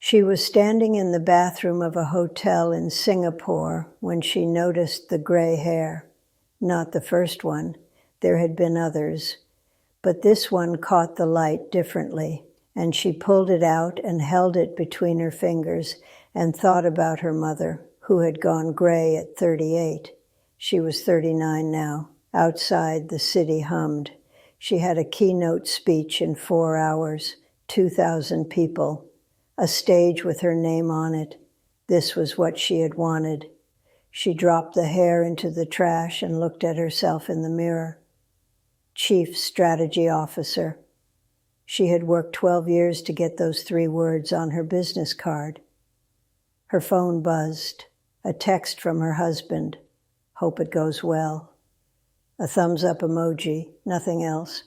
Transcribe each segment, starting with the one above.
She was standing in the bathroom of a hotel in Singapore when she noticed the gray hair. Not the first one. There had been others. But this one caught the light differently, and she pulled it out and held it between her fingers and thought about her mother, who had gone gray at 38. She was 39 now. Outside, the city hummed. She had a keynote speech in 4 hours, 2,000 people, a stage with her name on it. This was what she had wanted. She dropped the hair into the trash and looked at herself in the mirror. Chief Strategy Officer. She had worked 12 years to get those 3 words on her business card. Her phone buzzed. A text from her husband. Hope it goes well. A thumbs up emoji, nothing else.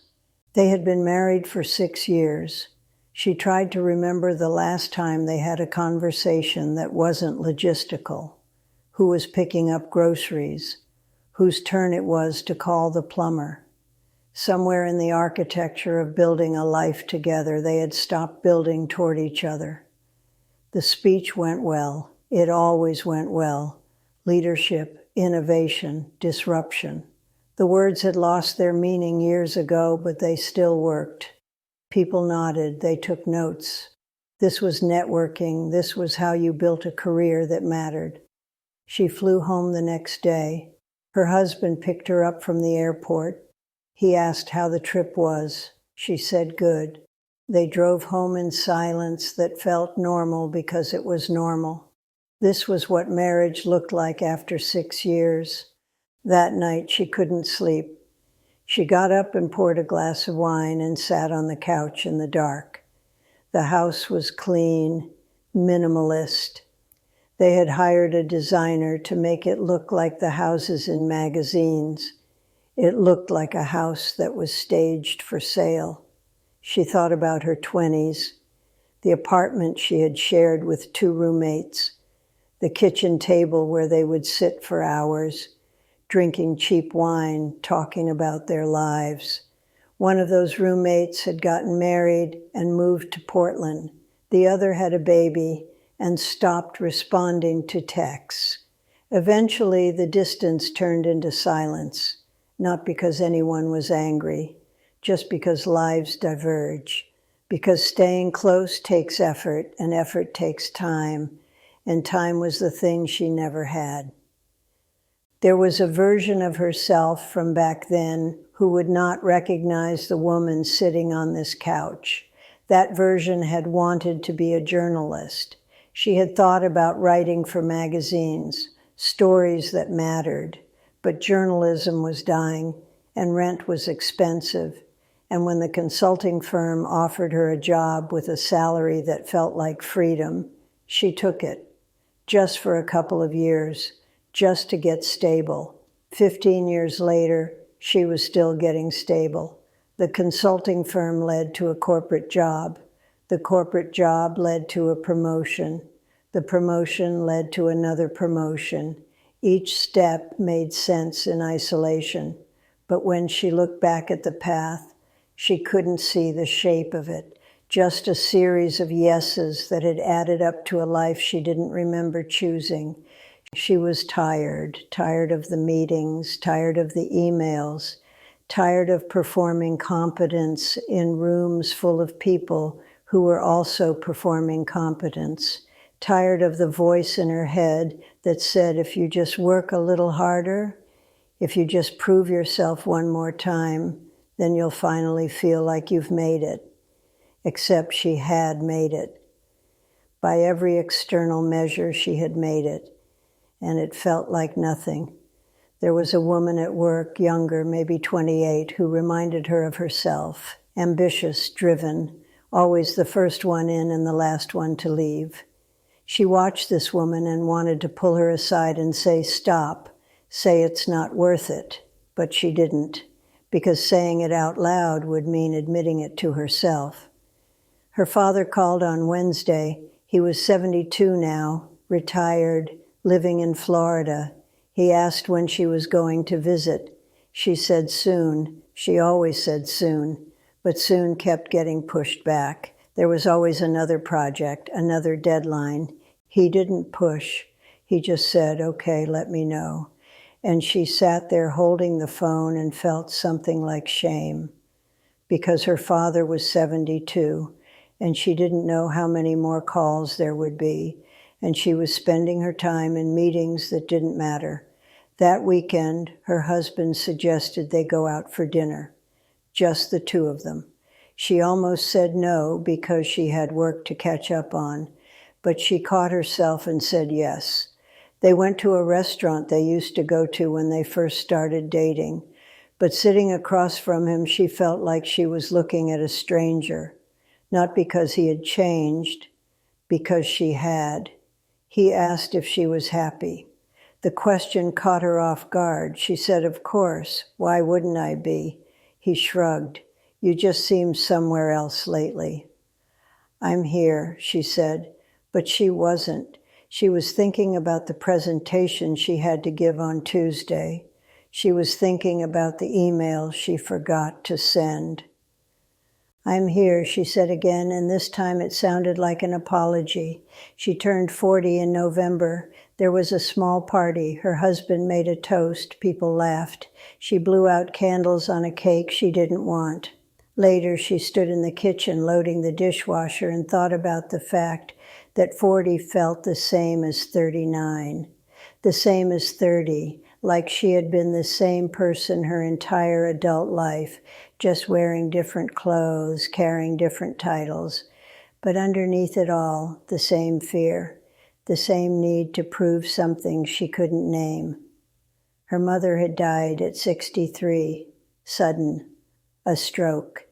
They had been married for 6 years. She tried to remember the last time they had a conversation that wasn't logistical. Who was picking up groceries? Whose turn it was to call the plumber? Somewhere in the architecture of building a life together, they had stopped building toward each other. The speech went well. It always went well. Leadership, innovation, disruption. The words had lost their meaning years ago, but they still worked. People nodded. They took notes. This was networking. This was how you built a career that mattered. She flew home the next day. Her husband picked her up from the airport. He asked how the trip was. She said good. They drove home in silence that felt normal because it was normal. This was what marriage looked like after 6 years. That night she couldn't sleep. She got up and poured a glass of wine and sat on the couch in the dark. The house was clean, minimalist. They had hired a designer to make it look like the houses in magazines. It looked like a house that was staged for sale. She thought about her 20s, the apartment she had shared with 2 roommates, the kitchen table where they would sit for hours, drinking cheap wine, talking about their lives. One of those roommates had gotten married and moved to Portland. The other had a baby and stopped responding to texts. Eventually, the distance turned into silence. Not because anyone was angry, just because lives diverge, because staying close takes effort, and effort takes time, and time was the thing she never had. There was a version of herself from back then who would not recognize the woman sitting on this couch. That version had wanted to be a journalist. She had thought about writing for magazines, stories that mattered. But journalism was dying, and rent was expensive, and when the consulting firm offered her a job with a salary that felt like freedom, she took it, just for a couple of years, just to get stable. 15 years later, she was still getting stable. The consulting firm led to a corporate job. The corporate job led to a promotion. The promotion led to another promotion. Each step made sense in isolation, but when she looked back at the path, she couldn't see the shape of it, just a series of yeses that had added up to a life she didn't remember choosing. She was tired of the meetings, tired of the emails, tired of performing competence in rooms full of people who were also performing competence. Tired of the voice in her head that said, if you just work a little harder, if you just prove yourself one more time, then you'll finally feel like you've made it. Except she had made it. By every external measure, she had made it, and it felt like nothing. There was a woman at work, younger, maybe 28, who reminded her of herself, ambitious, driven, always the first one in and the last one to leave. She watched this woman and wanted to pull her aside and say, stop, say it's not worth it. But she didn't, because saying it out loud would mean admitting it to herself. Her father called on Wednesday. He was 72 now, retired, living in Florida. He asked when she was going to visit. She said soon. She always said soon, but soon kept getting pushed back. There was always another project, another deadline. He didn't push. He just said, okay, let me know. And she sat there holding the phone and felt something like shame, because her father was 72, and she didn't know how many more calls there would be, and she was spending her time in meetings that didn't matter. That weekend, her husband suggested they go out for dinner, just the two of them. She almost said no because she had work to catch up on, but she caught herself and said yes. They went to a restaurant they used to go to when they first started dating, but sitting across from him, she felt like she was looking at a stranger, not because he had changed, because she had. He asked if she was happy. The question caught her off guard. She said, of course, why wouldn't I be? He shrugged. You just seem somewhere else lately. I'm here, she said, but she wasn't. She was thinking about the presentation she had to give on Tuesday. She was thinking about the email she forgot to send. I'm here, she said again, and this time it sounded like an apology. She turned 40 in November. There was a small party. Her husband made a toast. People laughed. She blew out candles on a cake she didn't want. Later, she stood in the kitchen loading the dishwasher and thought about the fact that 40 felt the same as 39, the same as 30, like she had been the same person her entire adult life, just wearing different clothes, carrying different titles. But underneath it all, the same fear, the same need to prove something she couldn't name. Her mother had died at 63, sudden, a stroke.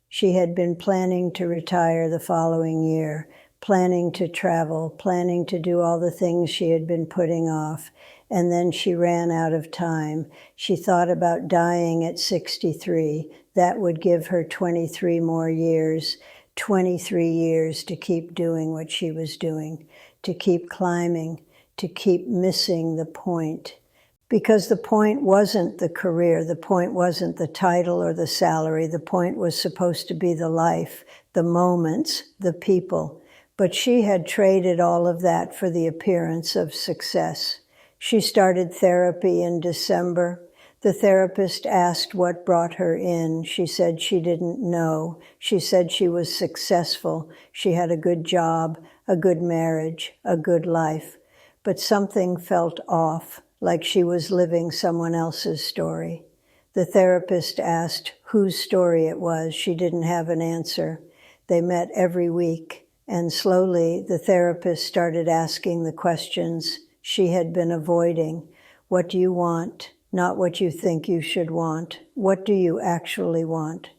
She had been planning to retire the following year, planning to travel, planning to do all the things she had been putting off, and then she ran out of time. She thought about dying at 63. That would give her 23 more years, 23 years to keep doing what she was doing, to keep climbing, to keep missing the point. Because the point wasn't the career, the point wasn't the title or the salary, the point was supposed to be the life, the moments, the people. But she had traded all of that for the appearance of success. She started therapy in December. The therapist asked what brought her in. She said she didn't know. She said she was successful. She had a good job, a good marriage, a good life. But something felt off, like she was living someone else's story. The therapist asked whose story it was. She didn't have an answer. They met every week, and slowly the therapist started asking the questions she had been avoiding. What do you want? Not what you think you should want. What do you actually want?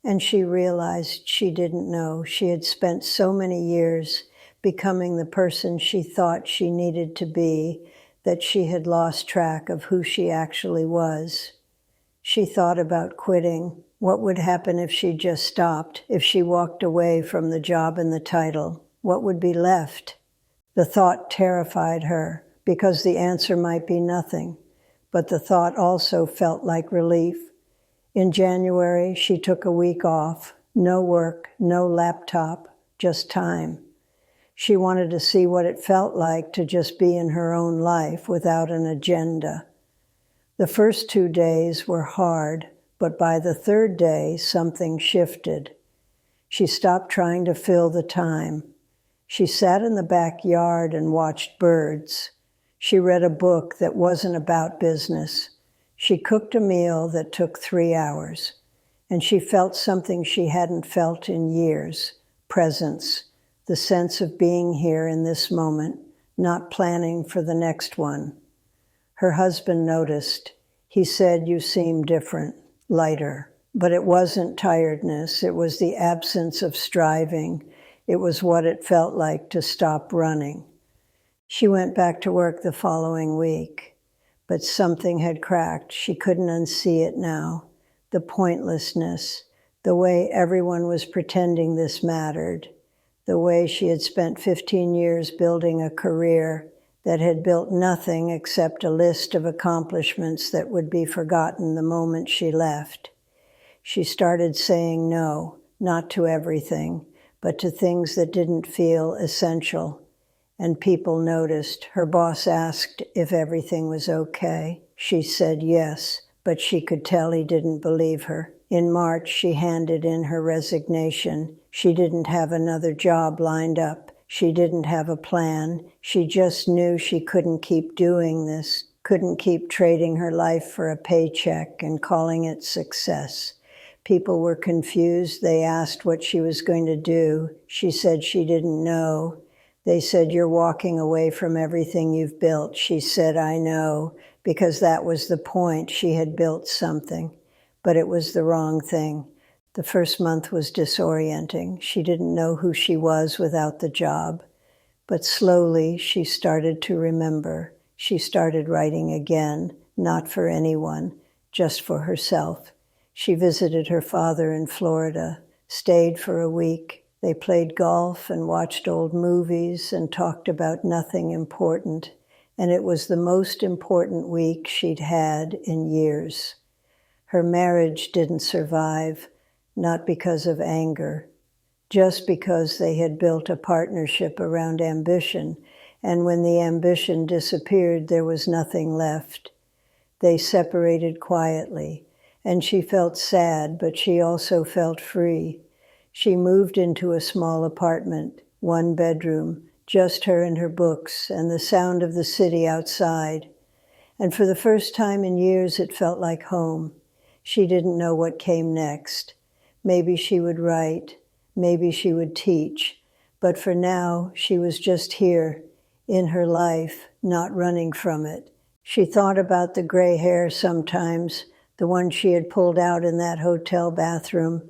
And she realized she didn't know. She had spent so many years becoming the person she thought she needed to be that she had lost track of who she actually was. She thought about quitting. What would happen if she just stopped, if she walked away from the job and the title? What would be left? The thought terrified her because the answer might be nothing, but the thought also felt like relief. In January, she took a week off, no work, no laptop, just time. She wanted to see what it felt like to just be in her own life without an agenda. The first 2 days were hard, but by the third day, something shifted. She stopped trying to fill the time. She sat in the backyard and watched birds. She read a book that wasn't about business. She cooked a meal that took 3 hours, and she felt something she hadn't felt in years, presence, the sense of being here in this moment, not planning for the next one. Her husband noticed. He said, "You seem different, lighter." But it wasn't tiredness. It was the absence of striving. It was what it felt like to stop running. She went back to work the following week, but something had cracked. She couldn't unsee it now. The pointlessness, the way everyone was pretending this mattered, the way she had spent 15 years building a career that had built nothing except a list of accomplishments that would be forgotten the moment she left. She started saying no, not to everything, but to things that didn't feel essential. And people noticed. Her boss asked if everything was okay. She said yes, but she could tell he didn't believe her. In March, she handed in her resignation. She didn't have another job lined up. She didn't have a plan. She just knew she couldn't keep doing this, couldn't keep trading her life for a paycheck and calling it success. People were confused. They asked what she was going to do. She said she didn't know. They said, "You're walking away from everything you've built." She said, "I know," because that was the point. She had built something, but it was the wrong thing. The first month was disorienting. She didn't know who she was without the job. But slowly, she started to remember. She started writing again, not for anyone, just for herself. She visited her father in Florida, stayed for a week. They played golf and watched old movies and talked about nothing important. And it was the most important week she'd had in years. Her marriage didn't survive, not because of anger, just because they had built a partnership around ambition, and when the ambition disappeared, there was nothing left. They separated quietly, and she felt sad, but she also felt free. She moved into a small apartment, 1 bedroom, just her and her books, and the sound of the city outside. And for the first time in years, it felt like home. She didn't know what came next. Maybe she would write, maybe she would teach, but for now, she was just here, in her life, not running from it. She thought about the gray hair sometimes, the one she had pulled out in that hotel bathroom,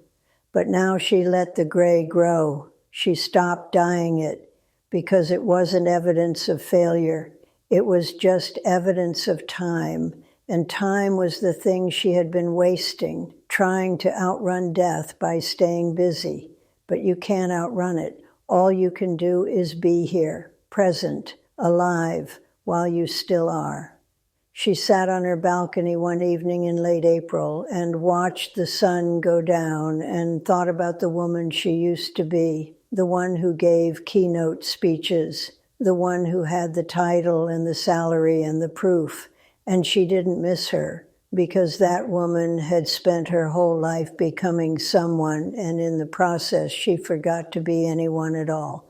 but now she let the gray grow. She stopped dyeing it, because it wasn't evidence of failure. It was just evidence of time, and time was the thing she had been wasting, trying to outrun death by staying busy. But you can't outrun it. All you can do is be here, present, alive, while you still are. She sat on her balcony one evening in late April and watched the sun go down and thought about the woman she used to be, the one who gave keynote speeches, the one who had the title and the salary and the proof. And she didn't miss her, because that woman had spent her whole life becoming someone, and in the process, she forgot to be anyone at all.